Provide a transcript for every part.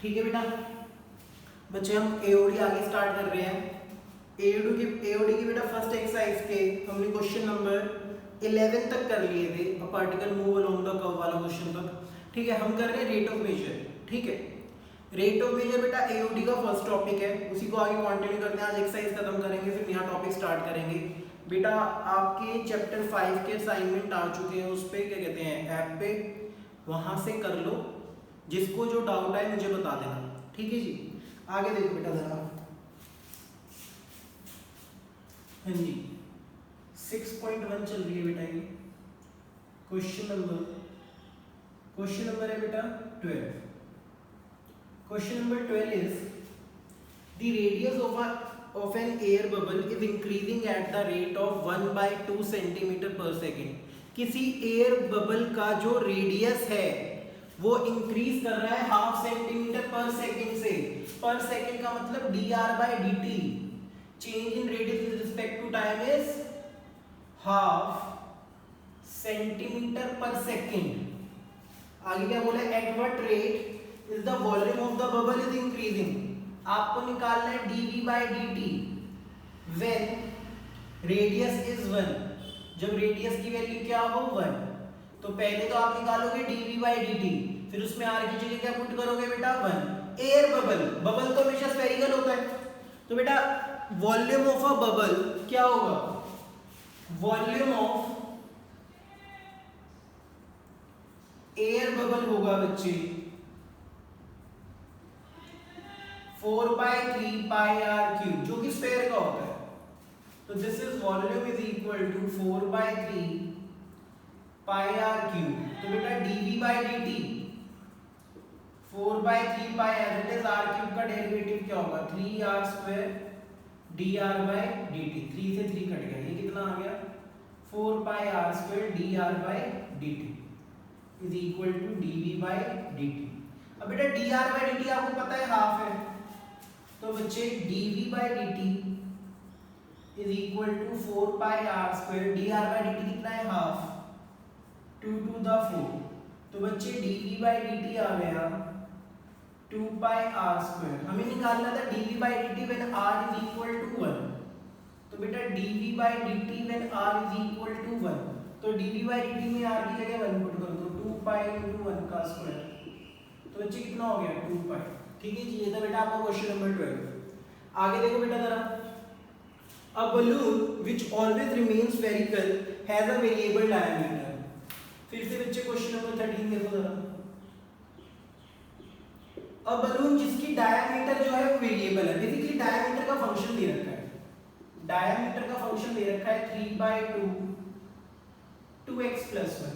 ठीक है बेटा बच्चे, हम एओडी आगे स्टार्ट कर रहे हैं। एओडी की बेटा फर्स्ट एक्सरसाइज के हमने क्वेश्चन नंबर 11 तक कर लिए थे, a particle move along the curve वाला क्वेश्चन तक। ठीक है, हम कर रहे हैं रेट ऑफ मेजर। ठीक है, रेट ऑफ मेजर बेटा एओडी का फर्स्ट टॉपिक है, उसी को आगे कंटिन्यू करते हैं। आज एक्सरसाइज खत्म करेंगे, फिर नया टॉपिक स्टार्ट करेंगे। बेटा आपके चैप्टर 5 के असाइनमेंट आ चुके हैं, उस पर क्या कहते हैं ऐप पे, वहां से कर लो। जिसको जो डाउट है मुझे बता देना। ठीक है जी, आगे देखो बेटा जरा। हाँ जी 6.1 चल रही है बेटा ये क्वेश्चन नंबर है बेटा 12। Question number 12 is the radius of an air bubble is increasing at the rate of 1/2 centimetre पर सेकेंड। किसी एयर बबल का जो रेडियस है वो इंक्रीज कर रहा है 1/2 सेंटीमीटर पर सेकेंड से। पर सेकेंड का मतलब dr/dt, change in radius with respect to time is 1/2 centimetre पर सेकेंड। आगे क्या बोला, at what rate is the volume of the bubble is increasing. आपको निकालना है dv/dt व्हेन रेडियस इज 1, जब रेडियस की वैल्यू क्या हो 1। तो पहले तो आप निकालोगे dv/dt, फिर उसमें r की जगह क्या पुट करोगे बेटा 1। एयर बबल तो हमेशा स्फेरिकल होता है, तो बेटा वॉल्यूम ऑफ अ बबल क्या होगा, वॉल्यूम ऑफ एयर बबल होगा बच्चे 4/3 पाई आर क्यूब, जो कि स्फेयर का होता है। तो this is volume is equal to 4/3 pi r cube. तो बेटा dv/dt 4/3 pi r, that is r cube का डेरिवेटिव क्या होगा 3r² dr/dt। 3 से 3 कट गया, ये कितना आ गया 4πr² dr/dt is equal to dv/dt। अब बेटा dr/dt आपको पता है हाफ है, तो बच्चे dv/dt is equal to 4πr², dr/dt कितना है हाफ, 2 to the 4। तो बच्चे dv/dt आ गया 2πr²। हमें निकालना था dv/dt when r is equal to 1। तो बेटा dv/dt when r is equal to 1, तो dv/dt में r की जगह 1 पुट कर दो, 2π × 1 का स्क्वायर। तो बच्चे कितना हो गया 2π। ठीक है जी, ये था बेटा आपका क्वेश्चन नंबर 12। आगे देखो बेटा जरा, अ balloon which always remains spherical has a variable diameter। फिर से बच्चे क्वेश्चन नंबर 13 देखो जरा। अ balloon जिसकी डायमीटर जो है वो वेरिएबल है, बेसिकली डायमीटर का फंक्शन दे रखा है, डायमीटर का फंक्शन दे रखा है 3/2 2x + 1।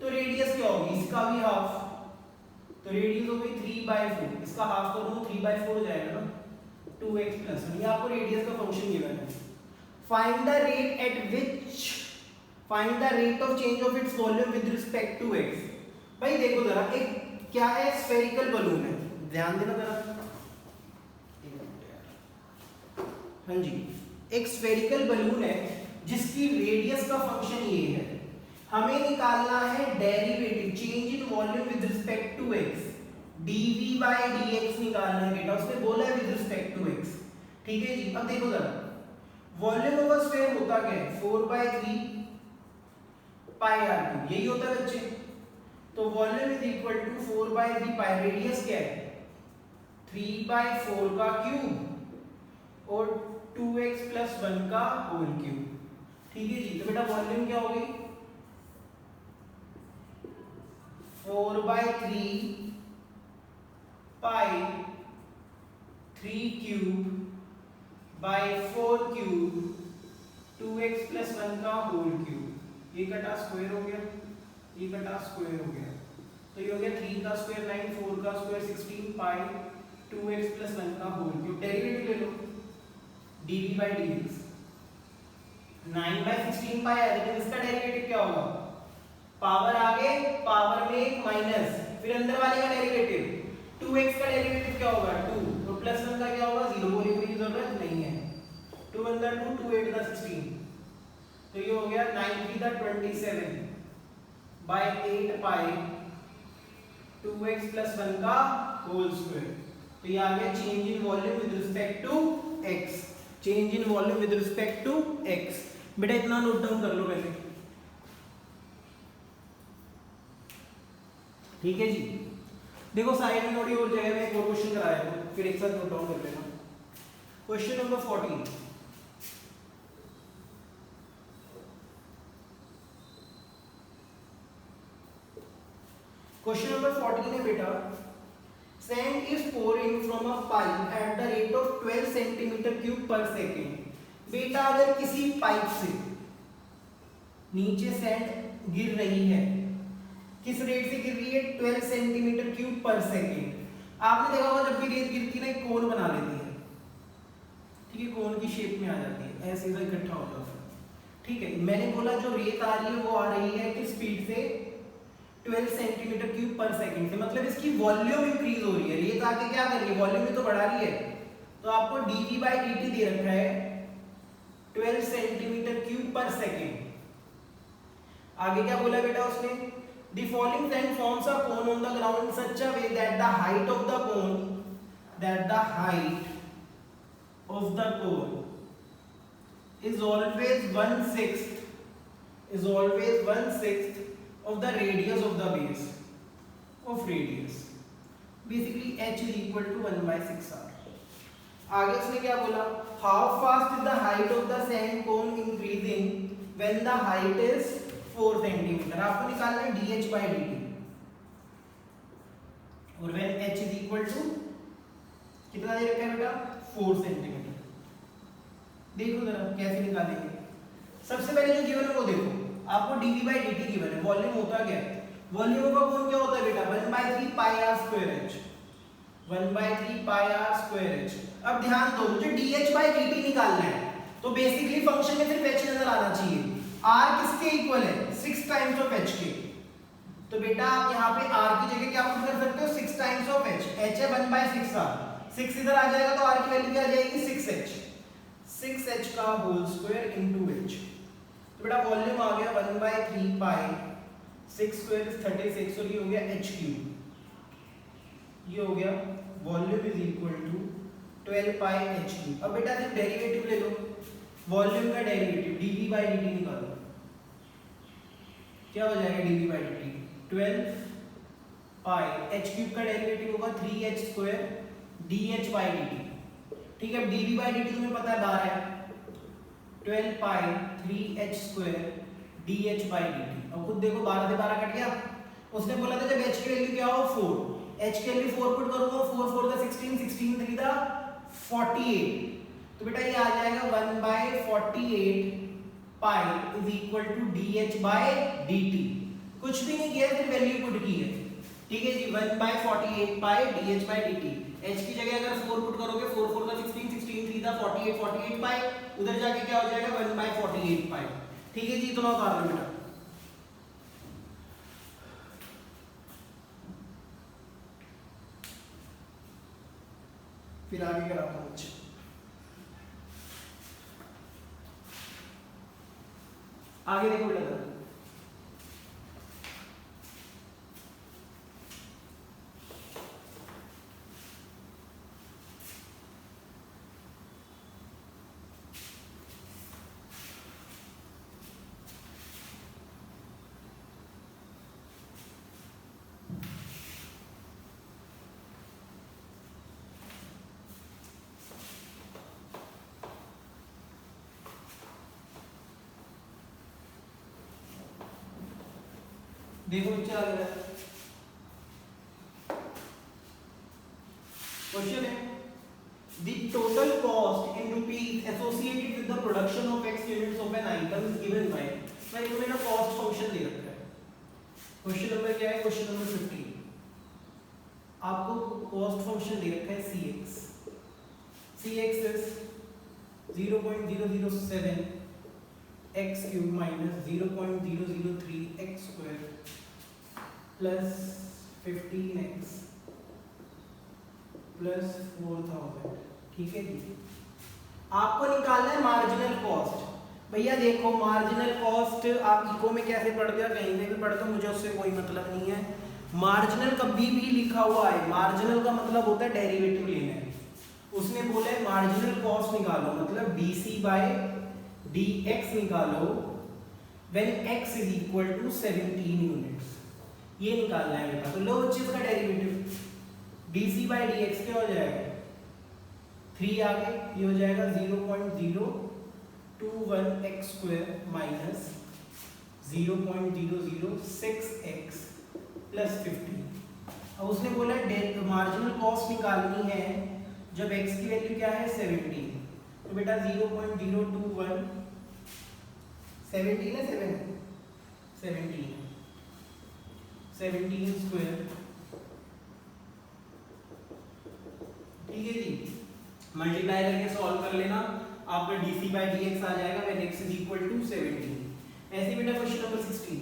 तो रेडियस क्या होगी, इसका भी हाफ, तो रेडियस हो गई 3/4, इसका हाफ कर दूं 3/4 हो जाएगा ना 2x + 1। ये आपको रेडियस का फंक्शन गिवन है। Find the rate at which, find the rate of change of its volume with respect to x। भाई देखो जरा, एक क्या है स्फेरिकल बलून है, ध्यान देना जरा। हाँ जी, एक स्फेरिकल बलून है जिसकी रेडियस का फंक्शन ये है। हमें निकालना है derivative, change in volume with respect to x, dv/dx निकालना है बेटा, उसने बोला है विद रिस्पेक्ट टू x। ठीक है जी, अब देखो जरा, वॉल्यूम ऑफ अ स्फीयर होता क्या है 4/3 पाई आर क्यूब, यही होता है बच्चे। तो volume is equal to 4/3 pi, radius क्या है 3/4 का क्यूब और 2x + 1 का होल क्यूब। ठीक है जी, तो बेटा वॉल्यूम क्या होगी 4/3 पाई 3 क्यूब बाय 4 क्यूब 2x + 1 का होल क्यूब। ये कटा स्क्वायर हो गया, ये कटा स्क्वायर हो गया, तो ये हो गया 3 का स्क्वायर 9, 4 का स्क्वायर 16 पाई 2x + 1 का होल क्यूब। डेरिवेटिव ले लो dv/dx 9/16 पाई है, लेकिन इसका डेरिवेटिव क्या होगा, पावर आगे पावर में एक माइनस, फिर अंदर वाले का डेरिवेटिव 2x का डेरिवेटिव क्या होगा 2, तो +1 का क्या होगा 0, बोलने की जरूरत नहीं है। 2 अंदर 2, 2 8 द 16, तो ये हो गया 9 3 the 27 bye 8 pi 2 2x plus 1 का होल स्क्वायर। तो ये आ गया change in volume with respect to x, change in volume with respect to x। बेटा इतना नोट डाउन कर लो पहले, ठीक है जी। देखो साइड में थोड़ी और जगह में एक और क्वेश्चन कराया तो फिर एक साथ नोट डाउन कर लेना। क्वेश्चन नंबर 14, क्वेश्चन नंबर 14 है बेटा, sand is pouring from a pipe at the rate of 12 centimetre cube पर सेकेंड। बेटा अगर किसी पाइप से नीचे सैंड गिर रही है, किस रेट से गिर रही है? 12 सेंटीमीटर क्यूब पर सेकेंड। आपने देखा होगा जब भी रेत गिरती है ना एक कोन बना लेती है, ठीक है, कोन की शेप में आ जाती है, ऐसे ही इकट्ठा होता है, ठीक है। मैंने बोला जो रेत आ रही है वो आ रही है किस स्पीड से? 12 सेंटीमीटर क्यूब पर सेकंड से, मतलब इसकी वॉल्यूम इंक्रीज हो रही है। रेत आके क्या कर रही है? वॉल्यूम ही तो बढ़ा रही है। तो आपको dv/dt दे रखा है 12 सेंटीमीटर क्यूब पर सेकंड। आगे क्या बोला बेटा उसने? The falling sand forms a cone on the ground in such a way that the height of the cone is always 1/6 of the radius of the base of radius. Basically h is equal to 1/6r. आगे उसने क्या बोला? How fast is the height of the sand cone increasing when the height is 4 centimetre. आपको निकालना है dh/dt और when h is equal to कितना दे रखा है बेटा? 4 सेंटीमीटर। देखो जरा कैसे निकालेंगे। सबसे पहले जो गिवन है वो देखो, आपको dv/dt गिवन है। वॉल्यूम होता क्या है? वॉल्यूम का कौन क्या होता है बेटा? 1/3 पाई r स्क्वायर h, 1/3 पाई r स्क्वायर h। अब ध्यान दो, मुझे dh/dt निकालना है, तो बेसिकली फंक्शन में सिर्फ h नजर आना चाहिए। r किसके इक्वल है? 6 टाइम्स ऑफ h के। तो बेटा आप यहाँ पे r की जगह क्या पुट कर सकते हो? 6 टाइम्स ऑफ h। h है 1/6r, 6 इधर आ जाएगा तो r की वैल्यू क्या आ जाएगी? 6h, 6h का होल स्क्वायर इनटू h। तो बेटा वॉल्यूम आ गया 1/3 पाई 6 स्क्वायर इज 36 और ये हो गया h क्यूब। ये हो गया volume is equal to 12 pi h cube. अब बेटा सिर्फ डेरिवेटिव ले लो, वॉल्यूम का डेरिवेटिव dv/dt निकालो। क्या हो जाएगा dv/dt? 12 पाई h क्यूब का डेरिवेटिव होगा 3h स्क्वायर dh/dt, ठीक है। dv/dt तुम्हें पता है 12 है, 12 पाई 3h स्क्वायर dh/dt। अब खुद देखो 12 से 12 कट गया। उसने बोला था जब h की वैल्यू क्या हो? 4, h की वैल्यू 4 पुट करूंगा, 4 4 का 16, 16 3 का 48। तो बेटा ये आ जाएगा 1/48 pi is equal to dh/dt। कुछ भी नहीं किया, सिर्फ वैल्यू पुट की है, ठीक है जी। 1/48 पाई dh/dt। h की जगह अगर 4 पुट करोगे, 4 4 का 16, 16 3 का 48, 48 पाई, उधर जाके क्या हो जाएगा? 1/48 पाई, ठीक है जी। इतना उतार लो बेटा। फिर आगे कराता हूँ। अच्छा आगे देखो बेटा, देखो नीचे आ गया क्वेश्चन है the total cost in rupees associated with the production of x units of an item is given by। भाई तुम्हें ना कॉस्ट फंक्शन दे रखा है। क्वेश्चन नंबर क्या है? Question number 15। आपको कॉस्ट फंक्शन दे रखा है cx, cx is 0.007 x cube minus 0.003 x square plus 15x plus 4000, ठीक है जी। आपको निकालना है मार्जिनल कॉस्ट। भैया देखो मार्जिनल कॉस्ट आप इको में कैसे पढ़ते हो, कहीं से भी पढ़ते हो, मुझे उससे कोई मतलब नहीं है। मार्जिनल कभी भी लिखा हुआ है, मार्जिनल का मतलब होता है डेरिवेटिव लेना है। उसने बोला है मार्जिनल कॉस्ट निकालो, मतलब dc बाय dx निकालो when x is equal to 17 units, ये निकालना है बेटा। तो लो बच्चे इसका डेरिवेटिव dc बाय dx क्या हो जाएगा, 3 आगे ये हो जाएगा 0.021 x square minus 0.006x plus 15। अब उसने बोला मार्जिनल कॉस्ट निकालनी है जब x की वैल्यू क्या है 17, तो बेटा 0.021 17 है 17 स्क्वायर, ठीक है जी। मल्टीप्लाई करके सॉल्व कर लेना, आपका dc बाय dx आ जाएगा when x is equal to 17। ऐसे बेटा क्वेश्चन नंबर 16,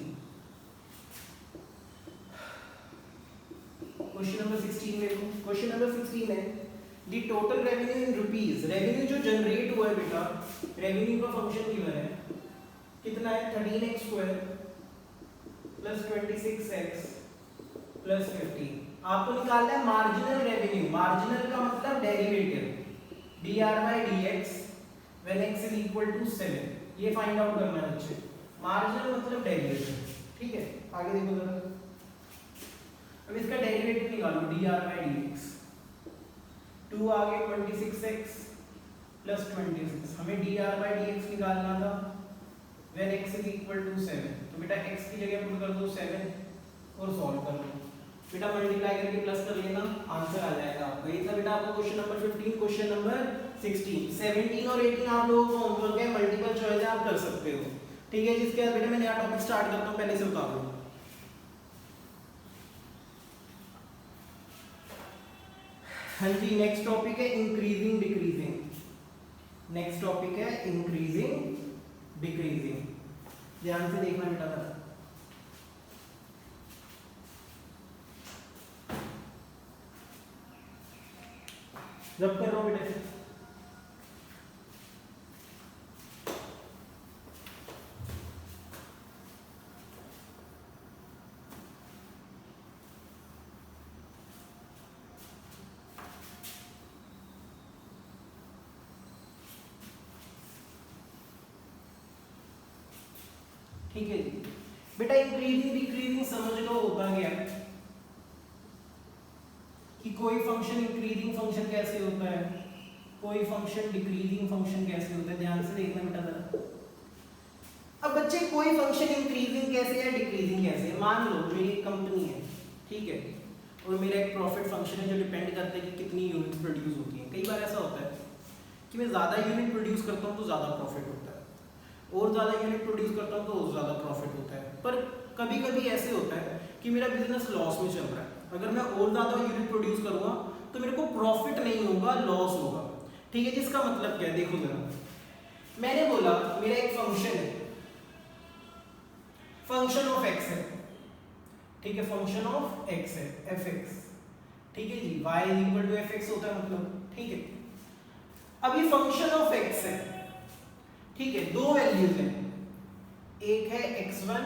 क्वेश्चन नंबर 16 में क्वेश्चन नंबर 16 है दी total revenue in rupees. Revenue जो जनरेट हुआ है बेटा, रेवेन्यू का फंक्शन गिवन है कितना है 13x square plus 26x plus 15। आपको निकालना है मार्जिनल रेवेन्यू, मार्जिनल का मतलब derivative dr by dx when x is equal to 7, ये फाइंड आउट करना है बच्चे। मार्जिनल मतलब डेरिवेटिव, ठीक है। आगे देखो जरा, अब इसका डेरिवेटिव निकालो dr by dx, 2 आगे 26x प्लस 26, हमें dr by dx निकालना था when x is equal to 7, तो बेटा x की जगह पुट कर दो 7 और सॉल्व कर लो बेटा, मल्टीप्लाई करके प्लस कर लेना, आंसर आ जाएगा आपको। ये था बेटा आपका क्वेश्चन नंबर 15। क्वेश्चन नंबर 16, 17 और 18 आप लोगों को होमवर्क है, मल्टीपल चॉइस है, आप कर सकते हो, ठीक है। जिसके बाद बेटा मैं नया टॉपिक स्टार्ट करता हूं, पहले से बता दो। हाँ जी, नेक्स्ट टॉपिक है इंक्रीजिंग डिक्रीजिंग। नेक्स्ट टॉपिक है इंक्रीजिंग डिक्रीजिंग, ध्यान से देखना बेटा। जब कर रहा हूं बेटा, ठीक है जी। बेटा इंक्रीजिंग डिक्रीजिंग समझ लो होता क्या कि कोई फंक्शन इंक्रीजिंग फंक्शन कैसे होता है, कोई फंक्शन डिक्रीजिंग फंक्शन कैसे होता है, ध्यान से देखना बेटा जरा। अब बच्चे कोई फंक्शन इंक्रीजिंग कैसे है डिक्रीजिंग कैसे है, मान लो मेरी एक कंपनी है, ठीक है, और मेरा एक प्रॉफिट फंक्शन है जो डिपेंड करता है कि कितनी यूनिट प्रोड्यूस होती है। कई बार ऐसा होता है कि मैं ज़्यादा यूनिट प्रोड्यूस करता हूँ तो ज़्यादा प्रॉफिट होता है, और ज़्यादा यूनिट प्रोड्यूस करता हूँ तो ज़्यादा प्रॉफिट होता है। पर कभी कभी ऐसे होता है कि मेरा बिजनेस लॉस में चल रहा है, अगर मैं और ज़्यादा यूनिट प्रोड्यूस करूँगा तो मेरे को प्रॉफिट नहीं होगा, लॉस होगा, ठीक है। जिसका मतलब क्या है, देखो जरा, मैंने बोला मेरा एक फंक्शन है, फंक्शन ऑफ एक्स है, ठीक है, फंक्शन ऑफ एक्स है एफ एक्स, ठीक है जी, y is equal to f x होता है मतलब, ठीक है। अब ये फंक्शन ऑफ एक्स है, ठीक है, दो वैल्यूज हैं, एक है x1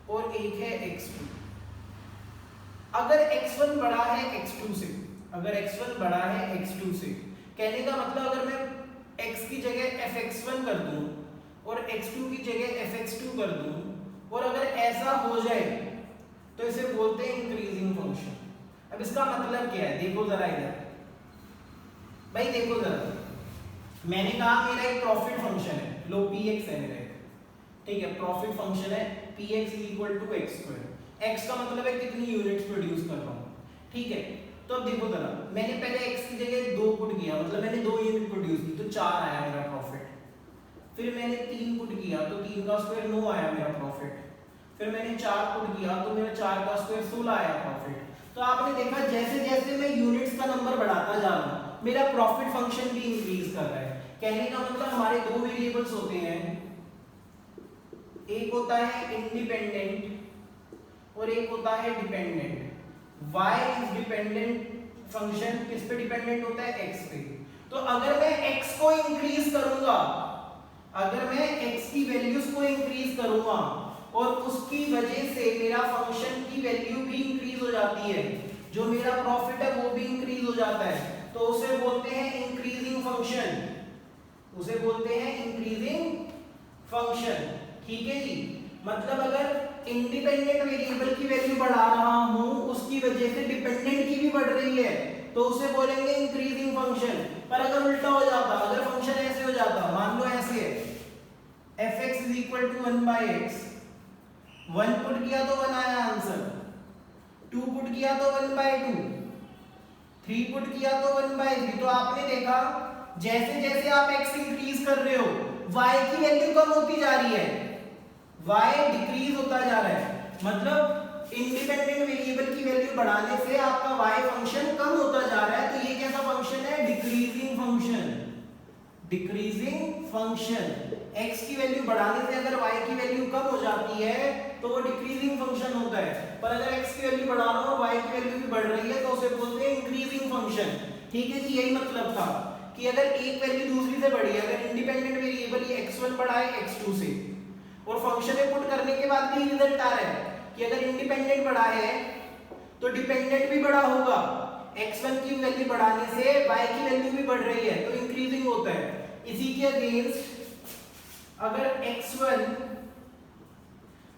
और एक है x2। अगर x1 बड़ा है x2 से, अगर x1 बड़ा है x2 से, कहने का मतलब अगर मैं x की जगह fx1 कर दूं और x2 की जगह fx2 कर दूं, और अगर ऐसा हो जाए तो इसे बोलते हैं इंक्रीजिंग फंक्शन। अब इसका मतलब क्या है, देखो जरा इधर भाई, देखो जरा, मैंने कहा मेरा एक प्रॉफिट फंक्शन है, लो px है मेरा एक, ठीक है, प्रॉफिट फंक्शन है px is equal to x square. x का मतलब है कितनी यूनिट्स प्रोड्यूस कर रहा हूँ, ठीक है। तो अब देखो जरा, मैंने पहले x की जगह 2 पुट किया, मतलब मैंने 2 यूनिट प्रोड्यूस की तो 4 आया मेरा प्रॉफिट। फिर मैंने 3 पुट किया तो 3 का स्क्वायर 9 आया मेरा प्रॉफिट। फिर मैंने 4 पुट किया तो मेरा 4 का स्क्वायर 16 आया प्रॉफिट। तो आपने देखा जैसे जैसे मैं यूनिट्स का नंबर बढ़ाता जा रहा हूँ, मेरा प्रॉफिट फंक्शन भी इंक्रीज कर रहा है। कहने का मतलब हमारे दो वेरिएबल्स होते हैं, एक होता है इंडिपेंडेंट और एक होता है dependent. y is dependent function, किस पे डिपेंडेंट होता है, x पे। तो अगर मैं x को इंक्रीज करूंगा, अगर मैं x की वैल्यूज को इंक्रीज करूंगा और उसकी वजह से मेरा फंक्शन की वैल्यू भी इंक्रीज हो जाती है, जो मेरा प्रॉफिट है वो भी इंक्रीज हो जाता है, तो उसे बोलते हैं इंक्रीजिंग फंक्शन, उसे बोलते हैं इंक्रीजिंग फंक्शन। ठीक है जी, मतलब अगर इंडिपेंडेंट वेरिएबल की वैल्यू बढ़ा रहा हूं उसकी वजह से डिपेंडेंट की भी बढ़ रही है तो उसे बोलेंगे इंक्रीजिंग फंक्शन। पर अगर उल्टा हो जाता, अगर फंक्शन ऐसे हो जाता, मान लो ऐसे है fx is equal to 1 by x, 1 put किया तो 1 आया आंसर, 2 पुट किया तो 1 by 2, 3 पुट किया तो 1 by 3। तो आपने देखा जैसे जैसे आप x इंक्रीज कर रहे हो y की वैल्यू कम होती जा रही है, y डिक्रीज होता जा रहा है, मतलब इंडिपेंडेंट वेरिएबल की वैल्यू बढ़ाने से आपका y फंक्शन कम होता जा रहा है। तो ये कैसा फंक्शन है? Decreasing function, decreasing function. x की वैल्यू बढ़ाने से अगर y की वैल्यू कम हो जाती है तो वो डिक्रीजिंग फंक्शन होता है, पर अगर x की वैल्यू बढ़ा रहा हूं और y की वैल्यू भी बढ़ रही है तो उसे बोलते हैं इंक्रीजिंग फंक्शन। ठीक है जी, यही मतलब था कि अगर एक वैल्यू दूसरी से बढ़ी है, अगर इंडिपेंडेंट वेरिएबल ये x1 बढ़ा है x2 से और फंक्शन में पुट करने के बाद भी रिजल्ट आ रहा है कि अगर इंडिपेंडेंट बढ़ा है तो डिपेंडेंट भी बढ़ा होगा, x1 की वैल्यू बढ़ाने से y की वैल्यू भी बढ़ रही है तो इंक्रीजिंग होता है। इसी के अगेंस्ट अगर x1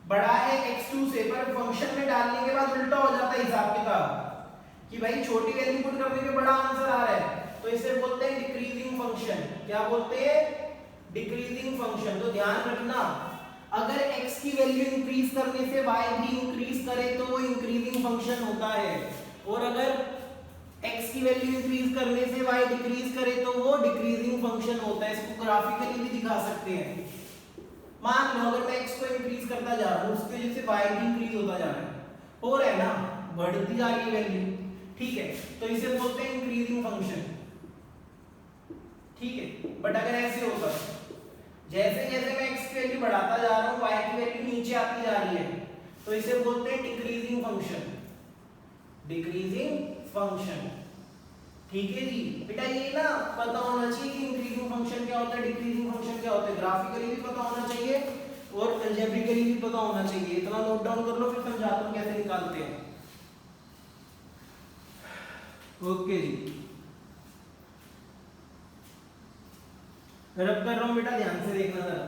बड़ा है x2 से पर फंक्शन में डालने के बाद उल्टा हो जाता है हिसाब किताब कि भाई छोटी वैल्यू पुट करने पे बड़ा आंसर आ रहा है, तो इसे बोलते हैं डिक्रीजिंग फंक्शन। क्या बोलते हैं? Decreasing function. तो ध्यान रखना अगर x की वैल्यू इंक्रीज करने से y भी इंक्रीज करे तो वो इंक्रीजिंग फंक्शन होता है, और अगर x की वैल्यू इंक्रीज करने से y डिक्रीज करे तो वो डिक्रीजिंग फंक्शन होता है। इसको ग्राफिकली भी दिखा सकते हैं। मान लो अगर मैं x को इंक्रीज करता जा रहा हूं उसकी वजह से y भी इंक्रीज होता जा रहा है, हो रहा है ना, बढ़ती जा रही है वैल्यू। ठीक है, तो इसे बोलते हैं इंक्रीजिंग फंक्शन। ठीक है, बट अगर ऐसे होता जैसे जैसे मैं x की वैल्यू बढ़ाता जा रहा हूं y की वैल्यू नीचे आती जा रही है तो इसे बोलते हैं डिक्रीजिंग फंक्शन, डिक्रीजिंग फंक्शन। ठीक है जी बेटा, ये ना पता होना चाहिए कि इंक्रीजिंग फंक्शन क्या होता है, डिक्रीजिंग फंक्शन क्या होता है, ग्राफिकली भी पता होना चाहिए और अलजेब्रिकली भी पता होना चाहिए। इतना नोट डाउन कर लो, फिर समझाता हूं कैसे निकालते हैं। ओके जी, रब कर रहा हूं बेटा, ध्यान से देखना जरा।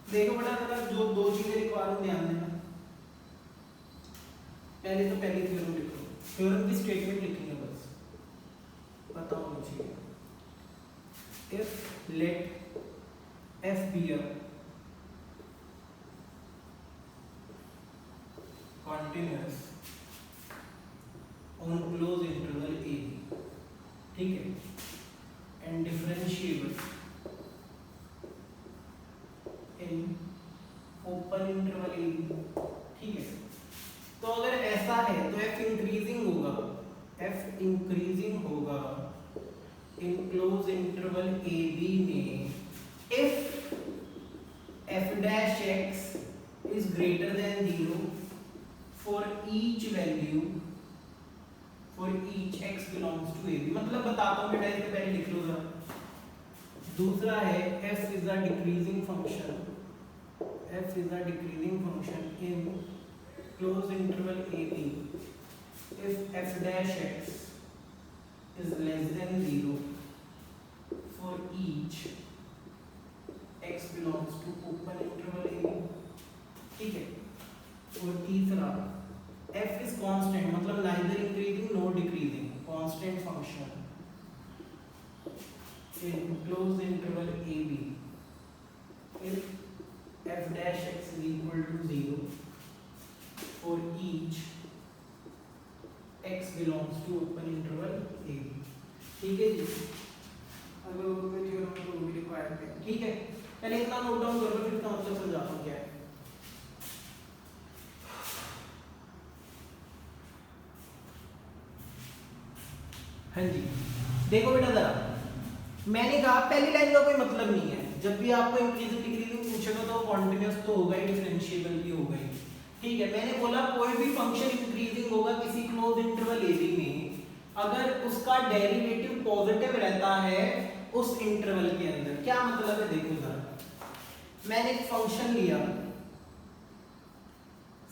देखो बेटा, जरा जो दो चीजें रिक्वायर हो ध्यान देना। पहले तो पहली थ्योरम लिखो, थ्योरम की स्टेटमेंट लिखेंगे बस, पता होना चाहिए। If late f be a continuous on closed interval a, ठीक है, and differentiable in open interval a b, ठीक है। तो अगर ऐसा है तो f इंक्रीजिंग होगा, f इंक्रीजिंग होगा in close interval a b में if f dash x is greater than 0 for each value, for each x belongs to a b। मतलब बताता हूँ बेटा, इससे पहले लिख लो जरा। दूसरा है f is a decreasing function, f is a decreasing function in closed interval a b if f dash x is less than 0 for each x belongs to open interval a b, ठीक है। और तीसरा f is constant, मतलब neither increasing nor decreasing, constant function in closed interval a b if f dash x is equal to 0 for each x belongs to open interval a b। ठीक है जी, अगर वो theorem को भी require करें ठीक है, पहले इतना नोट डाउन कर लो, फिर इसका मतलब समझाता हूँ क्या है। हाँ जी, देखो बेटा जरा, मैंने कहा पहली लाइन का कोई मतलब नहीं है, जब भी आपको इंक्रीजिंग डिक्रीजिंग पूछेगा तो कॉन्टिन्यूअस तो होगा ही, डिफरेंशिएबल भी होगा ही, ठीक है। मैंने बोला कोई भी फंक्शन इंक्रीजिंग होगा किसी क्लोज इंटरवल ए बी में, अगर उसका डेरिवेटिव पॉजिटिव रहता है उस इंटरवल के अंदर। क्या मतलब है देखो जरा, मैंने एक फंक्शन लिया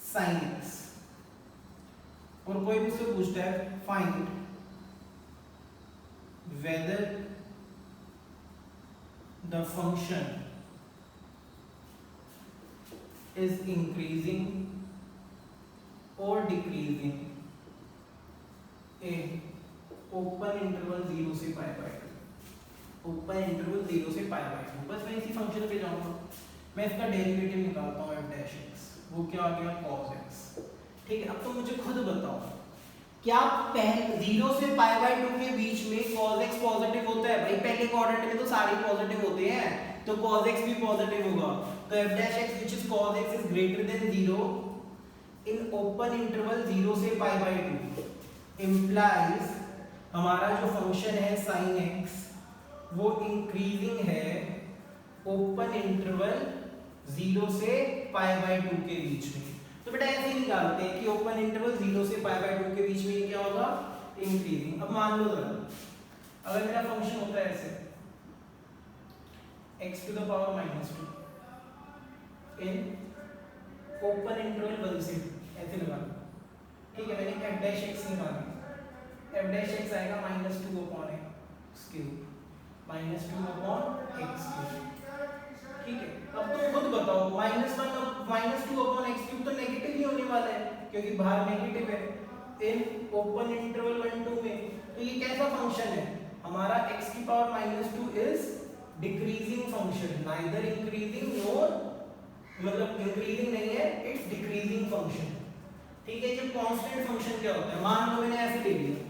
sin x और कोई मुझसे पूछता है find whether the function is increasing or decreasing in open interval 0 से पाई बाय 2, ओपन इंटरवल 0 से पाई बाय 2। बस मैं इसी फंक्शन पे जाऊंगा, मैं इसका डेरिवेटिव निकालता हूँ f डैश x, वो क्या आ गया cos x, ठीक है। अब तो मुझे खुद बताओ, क्या पहले 0 से पाई बाय 2 के बीच में cos x पॉजिटिव होता है? भाई पहले क्वाड्रेंट में तो सारे पॉजिटिव होते हैं, तो cos x भी पॉजिटिव होगा। तो f dash x which is cos x is greater than 0 in open interval 0 से पाई बाय 2 implies हमारा जो फंक्शन है sin x वो इंक्रीजिंग है ओपन इंटरवल 0 से पाई बाय 2 के बीच में। तो बेटा ऐसे ही निकालते हैं कि ओपन इंटरवल 0 से पाई बाय 2 के बीच में ये क्या होगा, इंक्रीजिंग। अब मान लो जरा, अगर मेरा फंक्शन होता है ऐसे x to the power -2 in open interval 1 से, ऐसे लगा, ठीक है। मैंने f डैश x निकाला, f डैश x आएगा -2 upon x cube, -2 upon x cube, ठीक है। अब तुम खुद बताओ, -2 अपॉन x क्यूब तो नेगेटिव ही होने वाला है क्योंकि बाहर नेगेटिव है इन ओपन इंटरवल 1 2 में। तो ये कैसा फंक्शन है हमारा, x की power -2 is decreasing function, neither increasing nor, मतलब इंक्रीजिंग नहीं है, इट्स डिक्रीजिंग फंक्शन, ठीक है। जब कांस्टेंट फंक्शन क्या होता है, मान लो मैंने ऐसे ले लिया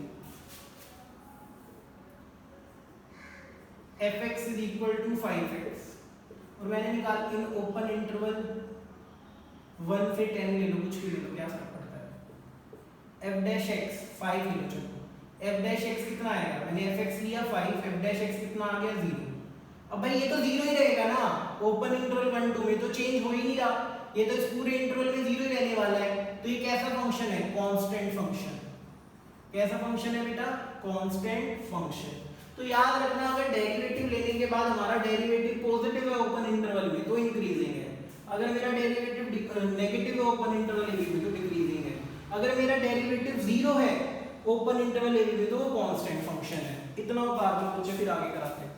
fx is equal to 5x और मैंने निकाल इन ओपन इंटरवल 1 से 10 ले लो, कुछ भी ले लो, क्या फर्क पड़ता है। f डैश x 5 ले लो, चलो f डैश x कितना आएगा, मैंने fx लिया 5, f डैश x कितना आ गया 0। अब भाई ये तो 0 ही रहेगा ना, ओपन इंटरवल 1 2 में तो चेंज हो ही नहीं रहा, ये तो इस पूरे इंटरवल में 0 ही रहने वाला है। तो ये कैसा फंक्शन है, कांस्टेंट फंक्शन। कैसा फंक्शन है बेटा, कांस्टेंट फंक्शन। तो याद रखना, अगर डेरिवेटिव लेने के बाद हमारा डेरिवेटिव पॉजिटिव है ओपन इंटरवल में तो इंक्रीजिंग है, अगर मेरा डेरिवेटिव नेगेटिव है ओपन इंटरवल ए बी में तो डिक्रीजिंग है, अगर मेरा डेरिवेटिव 0 है ओपन इंटरवल ए बी में तो वो कांस्टेंट फंक्शन है। इतना उतार दो मुझे, फिर आगे कराते हैं।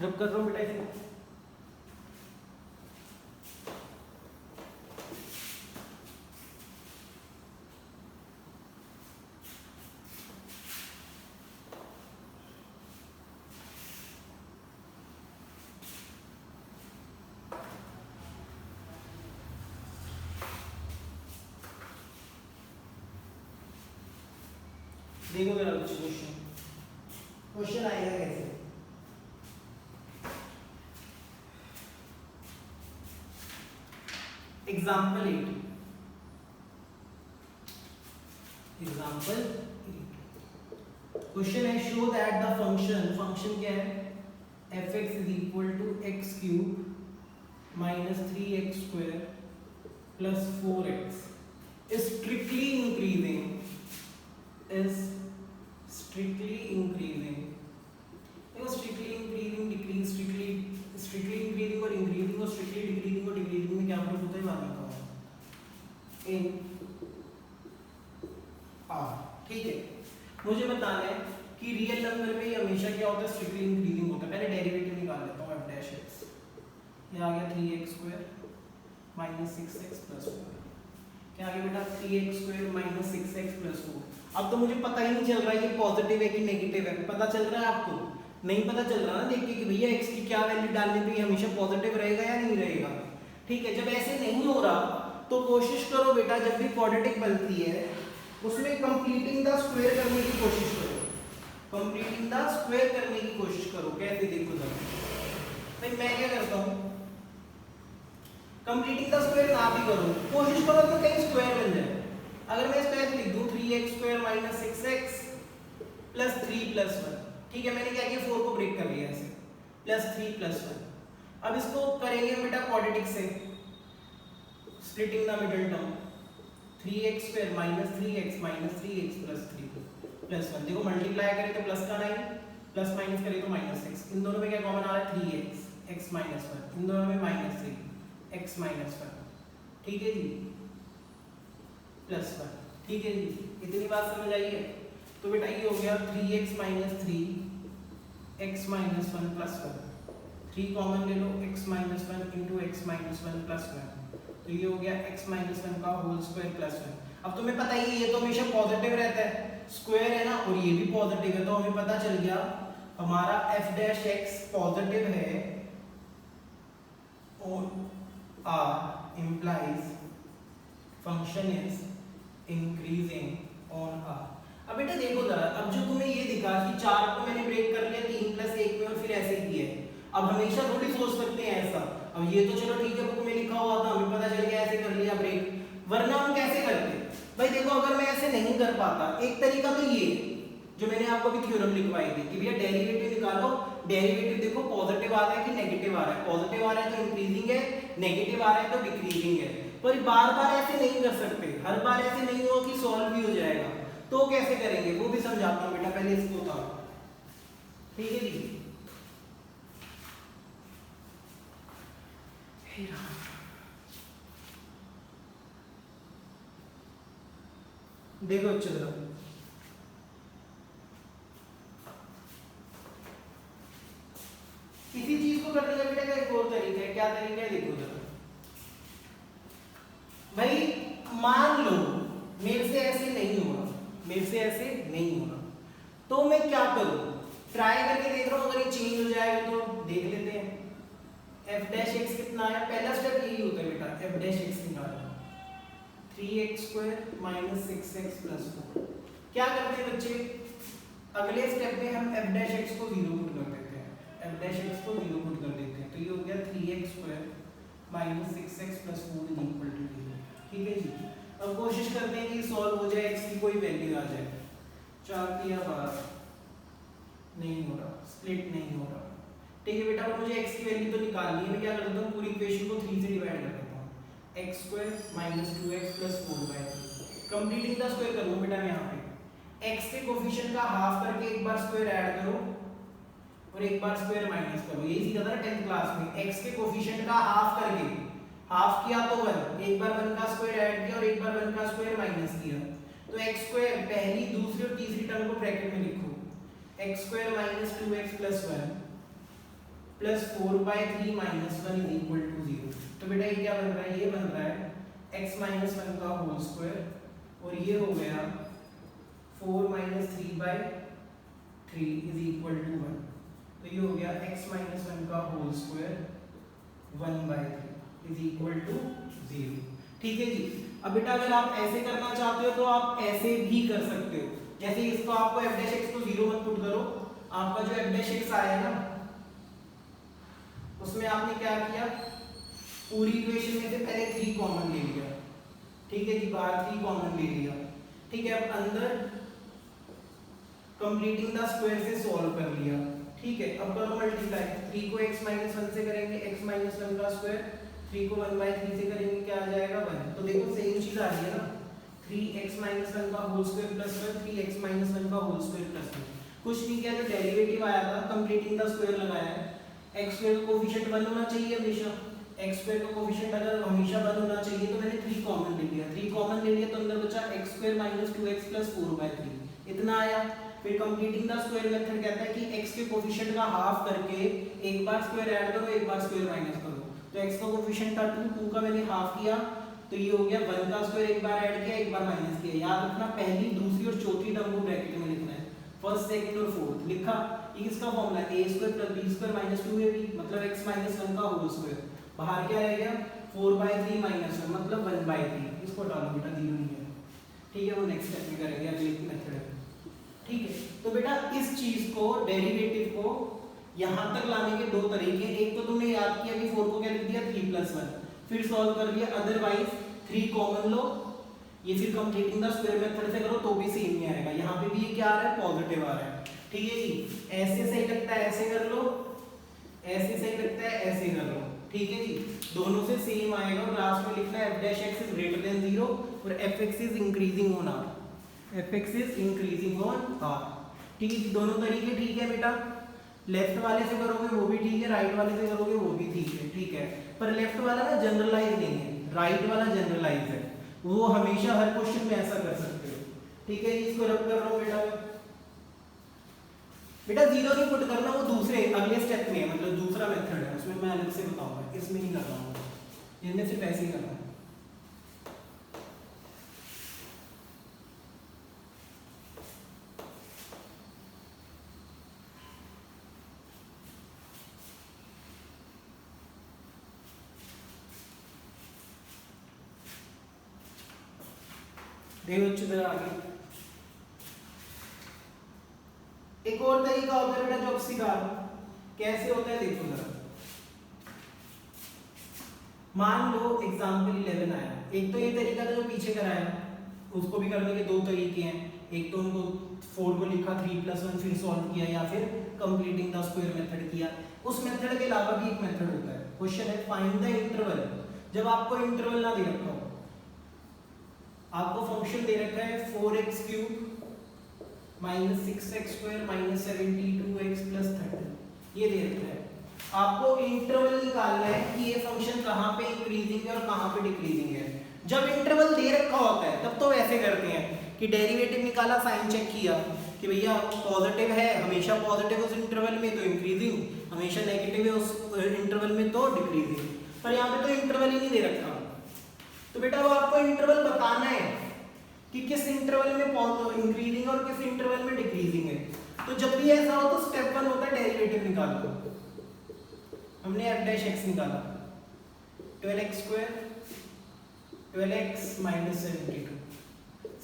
जब कर रहा हूं बेटा इसे, देखो मेरा क्वेश्चन आएगा कैसे। एग्जाम्पल 8, क्वेश्चन है शो दैट द फंक्शन क्या है, fx is equal to x cube minus 3x square plus 4x is strictly increasing देखो strictly increasing, decrease, strictly increasing और increasing और strictly decreasing और decreasing में क्या फर्क होता है बाद में बताऊंगा इन ठीक है। मुझे बताना है कि रियल नंबर में ये हमेशा क्या होता है, स्ट्रिक्टली इंक्रीजिंग होता है। पहले डेरिवेटिव निकाल लेता हूँ f डैश x, ये आ गया 3x square minus 6x plus 4, क्या आ गया बेटा 3x square minus 6x plus 4। अब तो मुझे पता ही नहीं चल रहा है ये पॉजिटिव है कि नेगेटिव है, पता चल रहा है आपको, नहीं पता चल रहा ना देख के कि भैया x की क्या वैल्यू डालने पे हमेशा पॉजिटिव रहेगा या नहीं रहेगा, ठीक है। जब ऐसे नहीं हो रहा तो कोशिश करो बेटा जब भी क्वाड्रेटिक बनती है उसमें कंप्लीटिंग द स्क्वायर करने की कोशिश करो, कंप्लीटिंग द स्क्वायर करने की कोशिश करो। कैसे देखो जरा भाई, मैं क्या करता हूँ, कंप्लीटिंग द स्क्वायर ना भी करो, कोशिश करो तो कहीं स्क्वायर बन जाए। अगर मैं इसको ऐसे लिख दूं 3x square minus 6x plus 3 plus 1, ठीक है, मैंने क्या किया 4 को ब्रेक कर लिया ऐसे, प्लस 3 प्लस 1। अब इसको करेंगे बेटा क्वाड्रेटिक से, splitting the middle term, 3x square minus 3x plus 3 plus 1। देखो मल्टीप्लाई करें तो प्लस का 9, प्लस माइनस करें तो माइनस 6। इन दोनों में क्या कॉमन आ रहा है 3x, x माइनस 1, इन दोनों में माइनस 3 x माइनस 1, ठीक है जी, प्लस 1, ठीक है जी। इतनी बात समझ आई है? तो बेटा ये हो गया 3x minus 3 x minus 1 plus 1, 3 common ले लो, x minus 1 into x minus 1 plus 1, तो ये हो गया x माइनस 1 का होल स्क्वायर प्लस 1। अब तुम्हें पता ही है ये तो हमेशा पॉजिटिव रहता है, स्क्वायर है ना, और ये भी पॉजिटिव है, तो हमें पता चल गया हमारा f डैश x पॉजिटिव है और r implies function is increasing on r। अब बेटा देखो जरा, अब जो तुम्हें ये दिखा कि 4 को मैंने ब्रेक कर लिया 3 प्लस 1 में और फिर ऐसे ही किया है, अब हमेशा थोड़ी सोच सकते हैं ऐसा। अब ये तो चलो ठीक है बुक में लिखा हुआ था, हमें पता चल गया ऐसे कर लिया ब्रेक, वरना हम कैसे करते भाई? देखो अगर मैं ऐसे नहीं कर पाता, एक तरीका तो ये जो मैंने आपको भी थ्योरम लिखवाई थी कि भैया डेरिवेटिव निकालो, डेरिवेटिव देखो पॉजिटिव आ रहा है कि नेगेटिव आ रहा है, पॉजिटिव आ रहा है तो इंक्रीजिंग है, नेगेटिव आ रहा है तो डिक्रीजिंग है। पर बार बार ऐसे नहीं कर सकते, हर बार ऐसे नहीं हो कि सॉल्व भी हो जाएगा, तो कैसे करेंगे वो भी समझाता हूं बेटा, पहले इसको था, ठीक है जी। देखो अच्छी तरह, किसी चीज को करने का बेटा का एक और तरीका है, क्या तरीका है देखो जरा भाई, मान लो मेरे से ऐसे नहीं हो रहा, मेरे से ऐसे नहीं हो रहा, तो मैं क्या करूं, ट्राई करके देख रहा हूं, अगर ये चेंज हो जाएगा तो देख लेते हैं। f डैश x कितना आया, पहला स्टेप यही होता है बेटा, f डैश x निकालना, 3x square minus 6x plus 4। क्या करते हैं बच्चे, अगले स्टेप में हम f डैश x को 0 पुट कर देते हैं, f डैश x को 0 पुट कर देते हैं, तो ये हो गया 3x square minus 6x plus 4 is equal to 0, ठीक है जी। अब कोशिश करते हैं कि सॉल्व हो जाए, x की कोई वैल्यू आ जाए, 4 3 12, नहीं हो रहा, स्प्लिट नहीं हो रहा, ठीक है बेटा। अब मुझे x की वैल्यू तो निकालनी है, मैं क्या करता हूँ पूरी इक्वेशन को 3 से डिवाइड कर देता हूँ, x square minus 2x plus 4/3। Completing the square करूँ बेटा मैं यहाँ पे, x के कोफिशिएंट का हाफ करके एक बार स्क्वायर ऐड करो और एक बार स्क्वायर माइनस करो, यही सीखा था ना 10th क्लास में, x के कोफिशिएंट का हाफ करके, हाफ किया तो 1, एक बार 1 का स्क्वायर ऐड किया और एक बार 1 का स्क्वायर माइनस किया, तो x स्क्वायर पहली दूसरी और तीसरी टर्म को ब्रैकेट में लिखो, x square minus 2x plus 1 plus 4/3 minus 1 is equal to 0। तो बेटा ये क्या बन रहा है, ये बन रहा है x माइनस 1 का होल स्क्वायर और ये हो गया 4 माइनस 3/3 इज इक्वल टू 1, तो ये हो गया x माइनस 1 का whole square 1/3 is equal to 0, ठीक है जी। अब बेटा अगर आप ऐसे करना चाहते हो तो आप ऐसे भी कर सकते हो, जैसे इसको आपको f डैश x को 0 मत पुट करो, आपका जो f डैश x आया ना उसमें आपने क्या किया, पूरी इक्वेशन में से पहले 3 कॉमन ले लिया, ठीक है जी, बाहर 3 कॉमन ले लिया, ठीक है। अब अंदर कंप्लीटिंग द स्क्वायर से सॉल्व कर लिया, ठीक है। अब करो मल्टीप्लाई, 3 को x माइनस 1 से करेंगे, x माइनस 1 का स्क्वायर, 3 को 1/3 से करेंगे, क्या आ जाएगा 1, तो देखो सेम चीज आ रही है ना, 3x माइनस 1 का whole square plus 1, 3x minus 1 का होल स्क्वायर प्लस 1, कुछ नहीं किया, जो डेरिवेटिव आया था कंप्लीटिंग द स्क्वायर लगाया है, x स्क्वायर का कोफिशिएंट 1 होना चाहिए हमेशा, x स्क्वायर का कोफिशिएंट अगर हमेशा 1 होना चाहिए तो मैंने 3 कॉमन ले लिया, 3 कॉमन ले लिया तो अंदर बचा x square minus 2x plus 4/3, इतना आया। फिर कंप्लीटिंग द स्क्वायर मेथड कहता है कि x के कोफिशिएंट का हाफ करके एक बार स्क्वायर ऐड करो, एक बार स्क्वायर माइनस करो, तो x का कोफिशिएंट था 2, 2 का मैंने हाफ किया, तो ये हो गया 1 का स्क्वायर एक बार ऐड किया, एक बार माइनस किया। याद रखना पहली दूसरी और चौथी टर्म को ब्रैकेट में लिखना है, फर्स्ट सेकंड और फोर्थ लिखा। ये किसका फॉर्मूला है, a square plus b square minus 2ab, मतलब x माइनस 1 का होल स्क्वायर, बाहर क्या रह गया 4/3 माइनस 1 मतलब 1/3, इसको डालो बेटा 0 नहीं है, ठीक है, वो नेक्स्ट स्टेप में करेंगे, अगली मेथड है। ठीक है, तो बेटा इस चीज को डेरिवेटिव को यहाँ तक लाने के दो तरीके, एक तो तुमने याद किया कि 4 को क्या लिख दिया 3+1, फिर सॉल्व कर लिया, अदरवाइज 3 कॉमन लो, ये फिर कंप्लीटिंग द स्क्वायर मेथड से करो तो भी सेम ही आएगा। यहाँ पे भी ये क्या आ रहा है, पॉजिटिव आ रहा है। ठीक है जी, ऐसे सही लगता है ऐसे कर लो, ऐसे सही लगता है ऐसे कर लो। ठीक है जी, दोनों से सेम आएगा और लास्ट में लिखना है f' इज ग्रेटर देन 0 और fx is increasing on r, fx is increasing on r। ठीक है, दोनों तरीके ठीक है बेटा, लेफ्ट वाले से करोगे वो भी ठीक है, राइट वाले से करोगे वो भी ठीक है। ठीक है, पर लेफ्ट वाला ना जनरलाइज नहीं है, राइट वाला जनरलाइज है, वो हमेशा हर क्वेश्चन में ऐसा कर सकते हो। ठीक है, इसको रब कर रहा हूं बेटा, बेटा 0 नहीं पुट करना, वो दूसरे अगले स्टेप में है, मतलब दूसरा मेथड है, उसमें मैं अलग से बताऊंगा, इसमें नहीं कर रहा हूँ, इसमें सिर्फ ऐसे ही करना है। देखो आगे एक और तरीका होता है बेटा जो अब सिखा रहा हूं, कैसे होता है देखो जरा। मान लो एग्जाम्पल 11 आया, एक तो ये तरीका था जो पीछे कराया, उसको भी करने के दो तरीके हैं, एक तो उनको 4 को लिखा 3+1 फिर सॉल्व किया, या फिर कंप्लीटिंग द स्क्वायर मेथड किया। उस मेथड के अलावा भी एक मेथड होता है, क्वेश्चन है फाइंड द इंटरवल, जब आपको इंटरवल ना दे रखा हो, आपको फंक्शन दे रखा है 4x³ - 6x² - 72x + 30, ये दे रखा है, आपको इंटरवल निकालना है कि ये फंक्शन कहाँ पे इंक्रीजिंग है और कहाँ पे डिक्रीजिंग है। जब इंटरवल दे रखा होता है तब तो वैसे करते हैं कि डेरिवेटिव निकाला, साइन चेक किया कि भैया पॉजिटिव है, हमेशा पॉजिटिव उस इंटरवल में तो इंक्रीजिंग, हमेशा नेगेटिव है उस इंटरवल में तो डिक्रीजिंग, पर यहाँ पे तो इंटरवल ही नहीं दे रखा। तो बेटा वो आपको इंटरवल बताना है कि किस इंटरवल में इंक्रीजिंग और किस इंटरवल में डिक्रीजिंग है। तो जब भी ऐसा हो तो स्टेप 1 होता है डेरिवेटिव निकालो। हमने f' निकाला 12x² 12x - 72।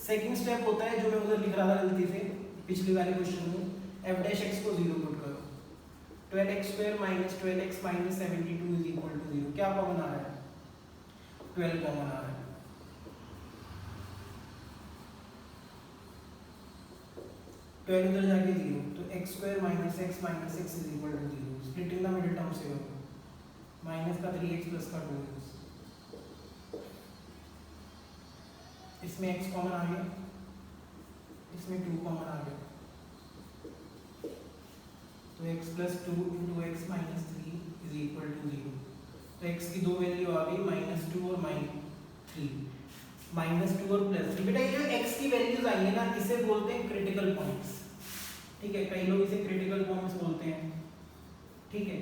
सेकंड स्टेप होता है जो मैं उधर लिख रहा था गलती से पिछले वाले क्वेश्चन में, f' को 0 पुट करो, 12x² - 12x - 72 = 0। क्या कॉमन आ रहा है, 12 कॉमन आ रहा है, 12 उधर जाके 0, तो x² - x - x = 0। Splitting the middle term से होगा, माइनस का 3x प्लस का 2x, इसमें x कॉमन आ गया, इसमें 2 कॉमन आ गया, तो x + 2 × x - 3 = 0। तो x की दो वैल्यू आ गई -2 और -3, -2 और +3। बेटा ये जो x की वैल्यूज आई है ना, इसे बोलते हैं क्रिटिकल पॉइंट्स। ठीक है, कई लोग इसे क्रिटिकल पॉइंट्स बोलते हैं, ठीक है,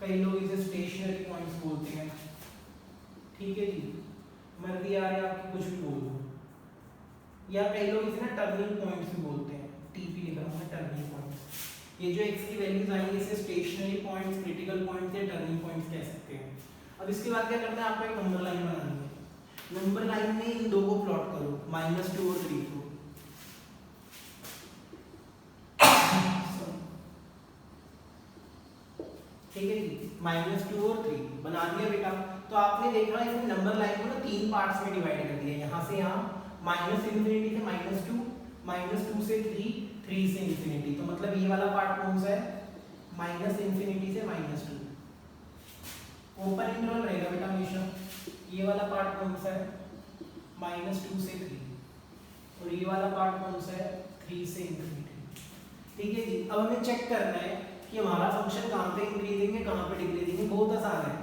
कई लोग इसे स्टेशनरी पॉइंट्स बोलते हैं। ठीक है जी, मर्जी आ रही है आपकी, कुछ भी बोल दो, या कई लोग इसे ना टर्निंग पॉइंट्स भी बोलते हैं, टीपी लिख रहा हूं मैं, टर्निंग पॉइंट्स। ये जो x की वैल्यूज आई है इसे स्टेशनरी पॉइंट्स, क्रिटिकल पॉइंट्स या टर्निंग पॉइंट्स कह सकते हैं। अब इसके बाद क्या करना है, आपको एक नंबर लाइन बनानी है, नंबर लाइन में इन दो को प्लॉट करो, -2 और 3 को। ठीक है जी, -2 और 3 बना दिया बेटा। तो आपने देखा इसमें नंबर लाइन को ना 3 पार्ट्स में डिवाइड कर दिया, यहाँ से यहाँ -∞ से -2, -2 से 3, 3 से इंफिनिटी। तो मतलब ये वाला पार्ट कौन सा है, -∞ से -2। ओपन इंटरवल रहेगा बेटा हमेशा। ये वाला पार्ट कौन सा है, -2 से 3, और ये वाला पार्ट कौन सा है, 3 से इंफिनिटी। ठीक है जी, अब हमें चेक करना है कि हमारा फंक्शन कहाँ पे इंक्रीजिंग है कहाँ पे डिक्रीजिंग है। बहुत आसान है,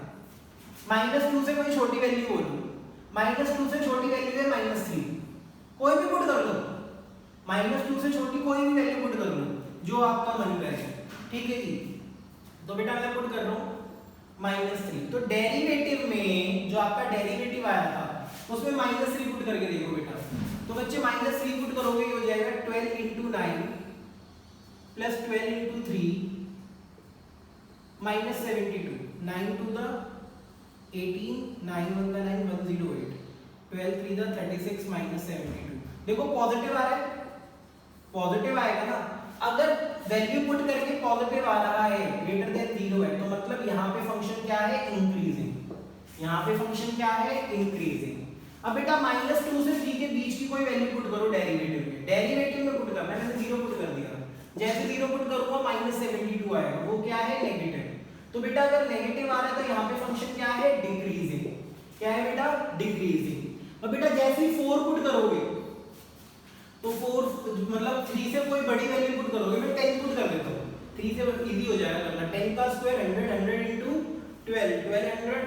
-2 से कोई छोटी वैल्यू बोलो, -2 से छोटी वैल्यू है -3, कोई भी पुट कर लो, -2 से छोटी कोई भी वैल्यू पुट कर लो जो आपका मन करे। ठीक है जी, तो बेटा मैं पुट कर रहा हूँ -3। तो डेरिवेटिव में जो आपका डेरिवेटिव आया था उसमें -3 पुट करके देखो बेटा। तो बच्चे -3 पुट करोगे ये हो जाएगा 12 × 9 + 12 × 3 -72, 9 to the 18, 9 1 the 9, 108, 12 3 the 36 -72। देखो पॉजिटिव आ रहा है, पॉजिटिव आएगा ना। अगर वैल्यू पुट करके पॉजिटिव आ रहा है, ग्रेटर देन 0 है, तो मतलब यहाँ पे फंक्शन क्या है, इंक्रीजिंग। यहाँ पे फंक्शन क्या है, इंक्रीजिंग। अब बेटा -2 से 3 के बीच की कोई वैल्यू पुट करो डेरिवेटिव में, डेरिवेटिव में पुट करना है, मैंने 0 पुट कर दिया। जैसे 0 पुट करूंगा -72 आएगा, वो क्या है, नेगेटिव। तो बेटा अगर नेगेटिव आ रहा है तो यहाँ पे फंक्शन क्या है, डिक्रीजिंग। क्या है बेटा, डिक्रीजिंग। अब बेटा जैसे ही 4 पुट करोगे तो 4 मतलब 3 से कोई बड़ी वैल्यू पुट करोगे, मैं 10 पुट कर देता हूँ, 3 से इजी हो जाएगा करना। 10 का स्क्वायर 100, 100 इंटू 12, 1200,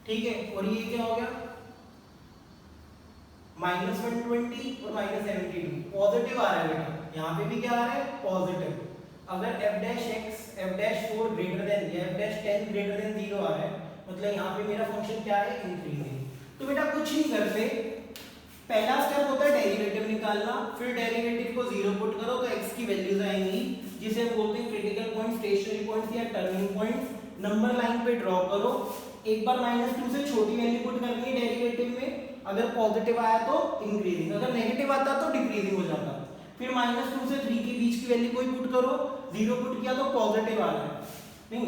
ठीक है। और ये क्या हो गया, -120 और -72, पॉजिटिव आ रहा है बेटा। यहाँ पे भी क्या आ रहा है, पॉजिटिव। अगर f'(4) ग्रेटर देन या f'10 ग्रेटर देन 0 आ रहा है, मतलब यहाँ पे मेरा फंक्शन क्या है, इंक्रीजिंग। तो बेटा कुछ नहीं करते, पहला स्टेप होता है डेरिवेटिव निकालना, फिर डेरिवेटिव को 0 पुट करो तो x की वैल्यूज आएंगी, जिसे हम बोलते हैं क्रिटिकल पॉइंट, स्टेशनरी पॉइंट या टर्निंग पॉइंट। नंबर लाइन पे ड्रॉ करो, एक बार -2 से छोटी वैल्यू पुट करनी है डेरिवेटिव में, अगर पॉजिटिव आया तो इंक्रीजिंग, अगर नेगेटिव आता तो डिक्रीजिंग हो जाता। फिर -2 से 3 के बीच की वैल्यू कोई पुट करो, 0 पुट किया तो पॉजिटिव आ रहा है, नहीं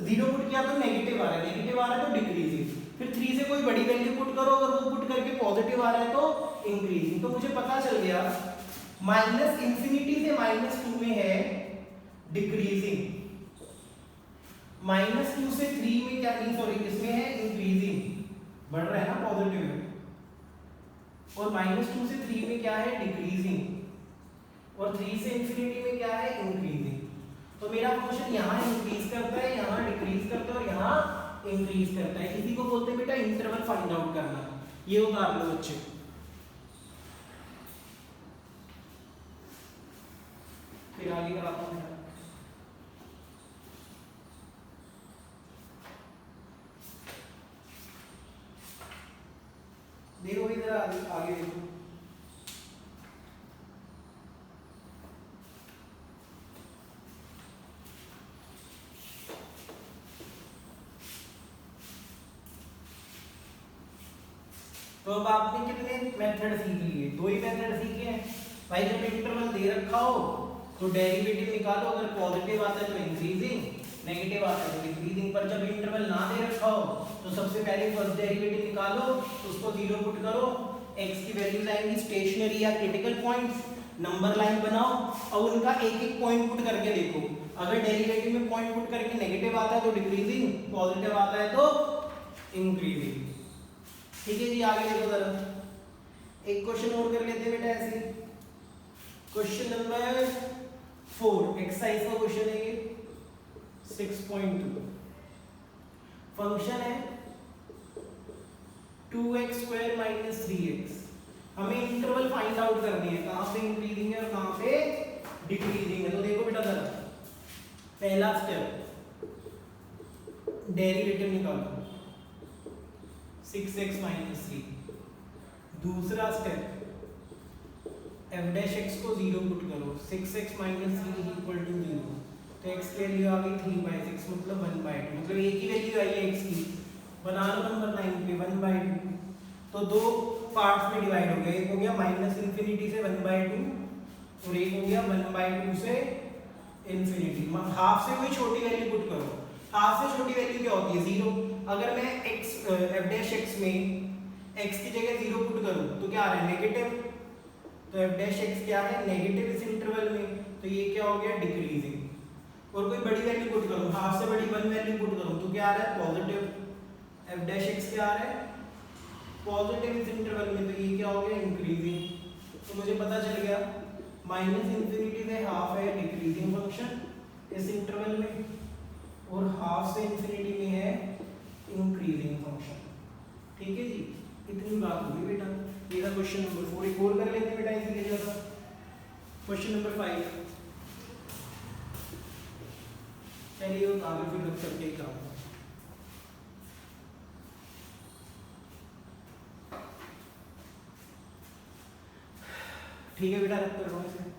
0 पुट किया तो नेगेटिव आ रहा है, नेगेटिव आ रहा है तो डिक्रीजिंग। फिर 3 से कोई बड़ी वैल्यू पुट करो, अगर वो पुट करके पॉजिटिव आ रहा है तो इंक्रीजिंग। तो मुझे पता चल गया -∞ से -2 में है डिक्रीजिंग, -2 से 3 में क्या, नहीं सॉरी, इसमें है इंक्रीजिंग, बढ़ रहा है ना पॉजिटिव में। और -2 से 3 में क्या है, डिक्रीजिंग, और 3 से इंफिनिटी में क्या है, इंक्रीजिंग। तो मेरा फंक्शन यहाँ इंक्रीज करता है, यहाँ डिक्रीज करता है और यहाँ इंक्रीज करता है। इसी को बोलते हैं बेटा इंटरवल फाइंड आउट करना। ये उतार लो बच्चे, फिर आगे कराता हूँ। देखो इधर आगे देखो, तो अब आपने कितने मेथड सीख लिए, 2 ही मेथड सीखे हैं भाई। जब इंटरवल दे रखा हो तो डेरिवेटिव निकालो, अगर पॉजिटिव आता है तो इंक्रीजिंग, नेगेटिव आता है तो डिक्रीजिंग। पर जब इंटरवल ना दे रखा हो तो सबसे पहले फर्स्ट डेरिवेटिव निकालो, उसको 0 पुट करो, x की वैल्यूज आएंगी स्टेशनरी या क्रिटिकल पॉइंट्स, नंबर लाइन बनाओ और उनका एक एक पॉइंट पुट करके देखो। अगर डेरिवेटिव में पॉइंट पुट करके नेगेटिव आता है तो डिक्रीजिंग, पॉजिटिव आता है तो इंक्रीजिंग। ठीक है जी, आगे देखो जरा, एक क्वेश्चन और कर लेते हैं बेटा ऐसे। क्वेश्चन नंबर 4 एक्सरसाइज का क्वेश्चन है ये 6.2। फंक्शन है 2x² - 3x। हमें इंटरवल फाइंड आउट करनी है, कहाँ पे इंक्रीजिंग है और कहाँ पे डिक्रीजिंग है। तो देखो बेटा जरा, पहला स्टेप डेरिवेटिव निकालो 6x - 3। दूसरा स्टेप f' को 0 पुट करो, 6x - 3 = 0। तो x की वैल्यू आ गई 3/6, मतलब 1/2, मतलब एक ही वैल्यू आई है x की। बना लो नंबर 9 पे 1/2। तो दो पार्ट्स में डिवाइड हो गया, एक हो गया -∞ से 1/2 और एक हो गया 1/2 से इंफिनिटी। हाफ से कोई छोटी वैल्यू पुट करो, हाफ से छोटी वैल्यू क्या होती है, 0। अगर मैं f' में x की जगह 0 पुट करूं तो क्या आ रहा है, नेगेटिव। तो f' क्या है, नेगेटिव इस इंटरवल में, तो ये क्या हो गया, डिक्रीजिंग। और कोई बड़ी वैल्यू पुट करूं, हाफ से बड़ी 1 वैल्यू पुट करूं तो क्या आ रहा है, पॉजिटिव। f' क्या आ रहा है, पॉजिटिव इस इंटरवल में, तो ये क्या हो गया, इंक्रीजिंग। तो मुझे पता चल गया -∞ से हाफ है डिक्रीजिंग फंक्शन इस इंटरवल में, और हाफ से इंफिनिटी में है इंक्रीजिंग फंक्शन। ठीक है जी, इतनी बात होगी बेटा। ये था क्वेश्चन नंबर 4। एक और कर लेते हैं बेटा इसी के जैसा, क्वेश्चन नंबर 5। चलिए वो आगे फिर रख करके ही काम। ठीक है बेटा, रख कर रहा हूँ इसे।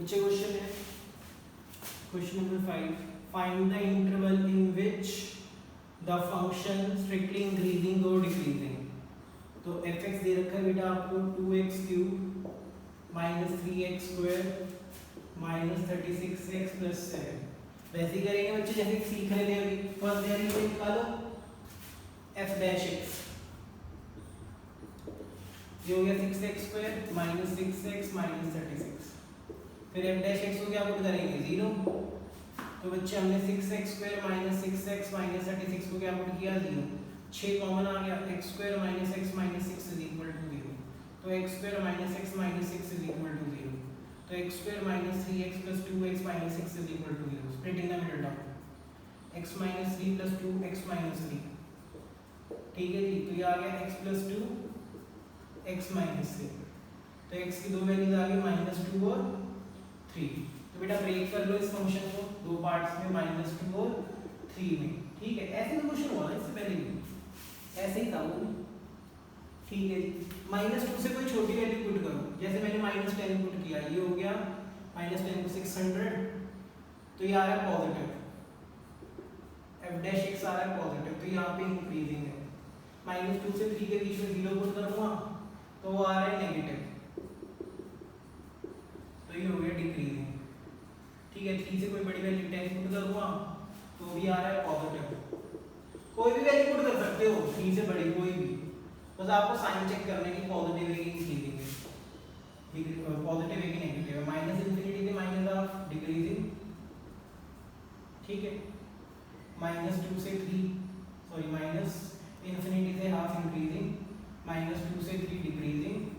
which question है question number 5 find the interval in which the function strictly increasing or decreasing तो fx दे रखा है बेटा आपको 2x cube minus 3x square minus 36x plus 7 वैसे ही करेंगे बच्चे जैसे सीख रहे थे अभी फर्स्ट डेरिवेटिव निकालो f डैश x ये हो गया 6x square minus 6x minus 36 फिर f डैश x को क्या पुट करेंगे 0 तो बच्चे हमने 6x square minus 6x minus 36 को क्या पुट किया 0 6 कॉमन आ गया x square minus x minus 6 is equal to 0 तो x square minus x minus 6 is equal to 0 तो x square minus 3x plus 2x minus 6 is equal to 0 splitting the middle term x minus 3 plus 2x minus 3 ठीक है जी तो ये आ गया x plus 2 x minus 3 तो x की दो वैल्यूज आ गई माइनस 2 और 3 तो बेटा ब्रेक कर लो इस फंक्शन को दो पार्ट्स में माइनस 2 और 3 में ठीक है ऐसे में क्वेश्चन हुआ ना इससे पहले भी ऐसे ही था वो ठीक है जी माइनस 2 से कोई छोटी वैल्यू पुट करो जैसे मैंने माइनस 10 पुट किया ये हो गया माइनस 10 को 600 तो ये आ रहा है पॉजिटिव f डैश x आ रहा है पॉजिटिव तो यहाँ पे इंक्रीजिंग है माइनस 2 से 3 के बीच में 0 पुट करूँगा तो वो आ रहा है नेगेटिव तो ये हो गया डिक्रीजिंग ठीक है 3 से कोई बड़ी वैल्यू 10 पुट करूँगा तो भी आ रहा है पॉजिटिव कोई भी वैल्यू पुट कर सकते हो 3 से बड़ी कोई भी बस आपको साइन चेक करने की पॉजिटिव है कि इंक्रीजिंग है पॉजिटिव है कि नेगेटिव है माइनस इंफिनिटी से माइनस ऑफ डिक्रीजिंग ठीक है माइनस 2 से 3 सॉरी माइनस इंफिनिटी से हाफ इंक्रीजिंग माइनस 2 से 3 डिक्रीजिंग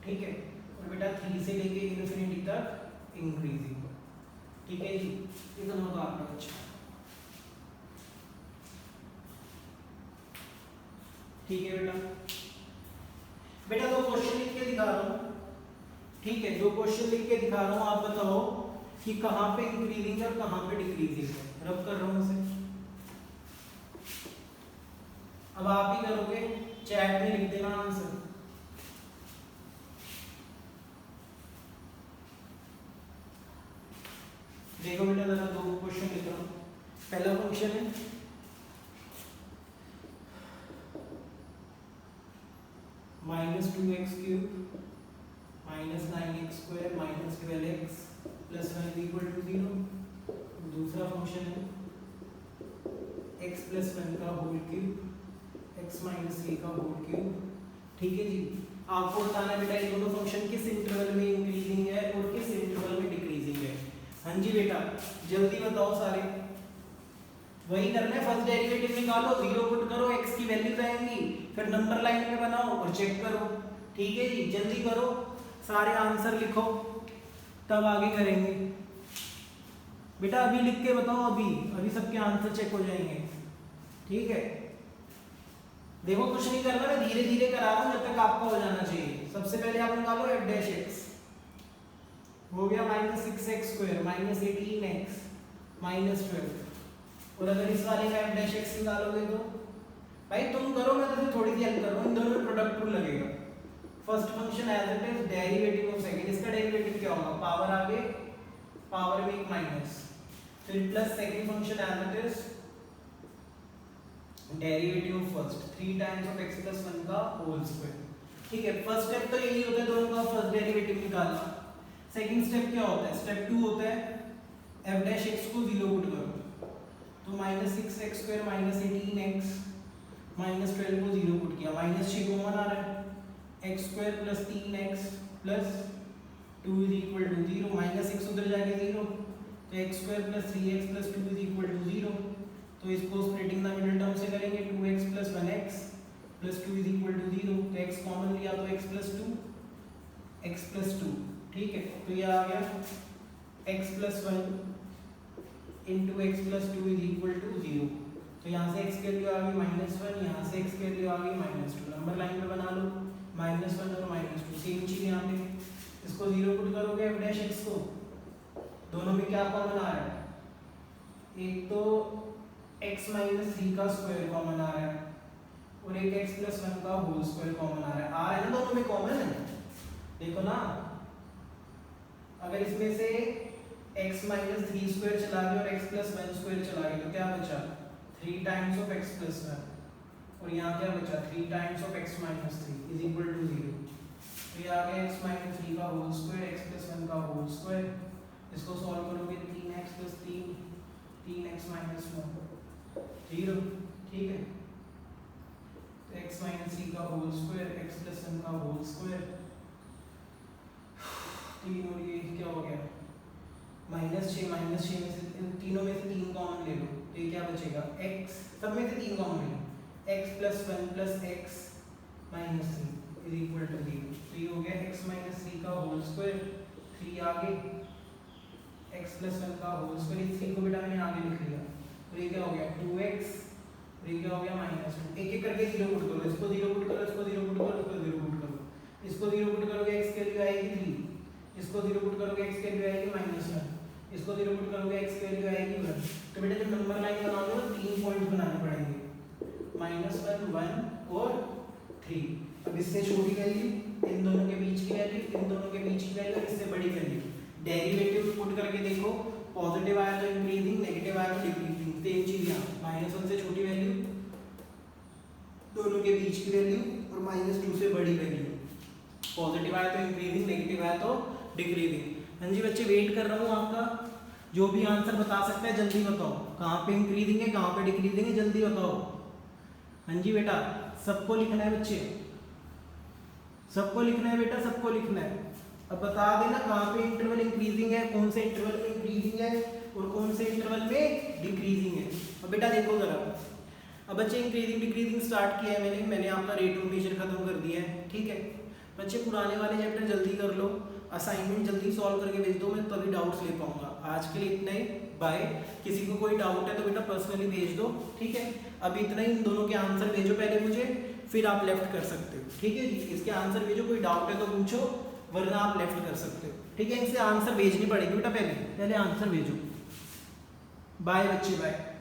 ठीक है और बेटा 3 से लेके इंफिनिटी तक इंक्रीजिंग ठीक है जी ये दोनों का आपका अच्छा ठीक है बेटा बेटा दो क्वेश्चन लिख के दिखा रहा हूँ ठीक है दो क्वेश्चन लिख के दिखा रहा हूँ आप बताओ कि कहाँ पे इंक्रीजिंग है और कहाँ पे डिक्रीजिंग है रब कर रहा हूँ उसे अब आप ही करोगे चैट में लिख देना आंसर देखो बेटा जरा दो क्वेश्चन लिख रहा हूँ पहला फंक्शन है minus 2x cube minus 9x square minus 12x plus 1 equal to 0 दूसरा फंक्शन है x प्लस 1 का होल क्यूब x माइनस 3 का होल क्यूब ठीक है जी आपको बताना बेटा ये दोनों फंक्शन किस इंटरवल में इंक्रीजिंग है और किस इंटरवल में डिक्रीजिंग है हाँ जी बेटा जल्दी बताओ सारे वही करना है फर्स्ट डेरिवेटिव निकालो 0 पुट करो x की वैल्यू आएंगी फिर नंबर लाइन में बनाओ और चेक करो ठीक है जी जल्दी करो सारे आंसर लिखो तब आगे करेंगे बेटा अभी लिख के बताओ अभी सबके आंसर चेक हो जाएंगे ठीक है देखो कुछ नहीं करना मैं धीरे धीरे करा रहा हूं जब तक आपका हो जाना चाहिए सबसे पहले आप निकालो f डैश x हो गया minus 6x square minus 18x minus 12 और अगर इस वाले का f डैश x निकालोगे तो भाई तुम करो मैं तो थोड़ी सी हेल्प कर रहा हूं इन दोनों में प्रोडक्ट रूल लगेगा first function as it is derivative of second इसका डेरिवेटिव क्या होगा पावर आगे पावर में एक माइनस फिर plus second function as it is derivative of first 3 times of x plus 1 का होल स्क्वायर ठीक है फर्स्ट स्टेप तो यही होता है दोनों का फर्स्ट डेरिवेटिव निकालना सेकंड स्टेप क्या होता है स्टेप 2 होता है f डैश x को 0 पुट करो तो minus 6x square minus 18x minus 12 को 0 पुट किया माइनस 6 कॉमन आ रहा है x square plus 3x plus 2 is equal to 0 minus 6 उधर जाके 0 तो x square plus 3x plus 2 is equal to 0 तो इसको स्प्लिटिंग द मिडिल टर्म से करेंगे 2x plus 1x plus 2 is equal to 0 तो x कॉमन लिया तो x प्लस 2 ठीक है तो ये आ गया x plus 1 into x plus 2 is equal to 0 तो यहाँ से x की वैल्यू आ गई -1 यहाँ से x की वैल्यू आ गई -2 नंबर लाइन में बना लो -1 और -2 सेम चीज़ यहाँ पे इसको 0 पुट करोगे f डैश x को दोनों में क्या कॉमन आ रहा है एक तो x माइनस 3 का स्क्वायर कॉमन आ रहा है और एक x प्लस 1 का होल स्क्वायर कॉमन आ रहा है ना दोनों में कॉमन है देखो ना अगर इसमें से x माइनस 3 स्क्वायर चला गया और x प्लस 1 स्क्वायर चला गया तो क्या बचा 3 टाइम्स ऑफ x प्लस 1 और यहाँ क्या बचा 3 times of x minus 3 is equal to 0। तो ये आ गया x माइनस 3 का होल स्क्वायर x प्लस 1 का होल स्क्वायर। इसको सॉल्व करोगे 3x प्लस 3 3x माइनस 1 0। ठीक है, तो x माइनस 3 का होल स्क्वायर x प्लस 1 का होल स्क्वायर 3 और ये क्या हो गया -6 में से तीनों में से 3 कॉमन ले लो तो ये क्या बचेगा x, सब में से 3 कॉमन ले लो, x plus 1 plus x minus 3 is equal to 0। तो ये हो गया x माइनस 3 का होल स्क्वायर 3 आगे x प्लस 1 का होल स्क्वायर, इस 3 को बेटा मैंने आगे लिख लिया। तो ये क्या हो गया 2x और ये क्या हो गया -2। एक एक करके 0 पुट करो, इसको 0 पुट करो, इसको 0 पुट करो, इसको 0 पुट करो, इसको 0 पुट करोगे x की वैल्यू आएगी 3, इसको 0 पुट करोगे x की वैल्यू आएगी -1, इसको 0 पुट करोगे x की वैल्यू आएगी 1। तो बेटा जब नंबर लाइन बनाओगे तो 3 पॉइंट्स बनाने पड़ेंगे -1 1 और 3। अब इससे छोटी वैल्यू, इन दोनों के बीच की वैल्यू, इन दोनों के बीच की वैल्यू, इससे बड़ी वैल्यू। डेरिवेटिव पुट करके देखो, पॉजिटिव आया तो इंक्रीजिंग, नेगेटिव आया तो डिक्रीजिंग। सेम चीज यहाँ -1 से छोटी वैल्यू, दोनों के बीच की वैल्यू और -2 से बड़ी वैल्यू। पॉजिटिव आया तो इंक्रीजिंग, नेगेटिव आया तो डिक्रीजिंग। हाँ जी बच्चे, वेट कर रहा हूँ आपका। जो भी आंसर बता सकता है जल्दी बताओ, कहाँ पे इंक्रीजिंग है कहाँ पे डिक्रीजिंग है, जल्दी बताओ। हाँ जी बेटा, सबको लिखना है बच्चे, सबको लिखना है बेटा, सबको लिखना है। अब बता देना कहाँ पे इंटरवल इंक्रीजिंग है, कौन से इंटरवल में इंक्रीजिंग है और कौन से इंटरवल में डिक्रीजिंग है। अब बेटा देखो जरा, अब बच्चे इंक्रीजिंग डिक्रीजिंग स्टार्ट किया है मैंने आपका रेट ऑफ मेजर खत्म कर दिया है। ठीक है बच्चे, पुराने वाले चैप्टर जल्दी कर लो, असाइनमेंट जल्दी सॉल्व करके भेज दो, मैं तभी डाउट्स ले पाऊंगा। आज के लिए इतना ही, बाय। किसी को कोई डाउट है तो बेटा पर्सनली भेज दो। ठीक है, अब इतना ही, इन दोनों के आंसर भेजो पहले मुझे, फिर आप लेफ्ट कर सकते हो। ठीक है जी, इसके आंसर भेजो, कोई डाउट है तो पूछो, वरना आप लेफ्ट कर सकते हो। ठीक है, इनसे आंसर भेजनी पड़ेगी बेटा, पहले आंसर भेजो। बाय बच्चे, बाय।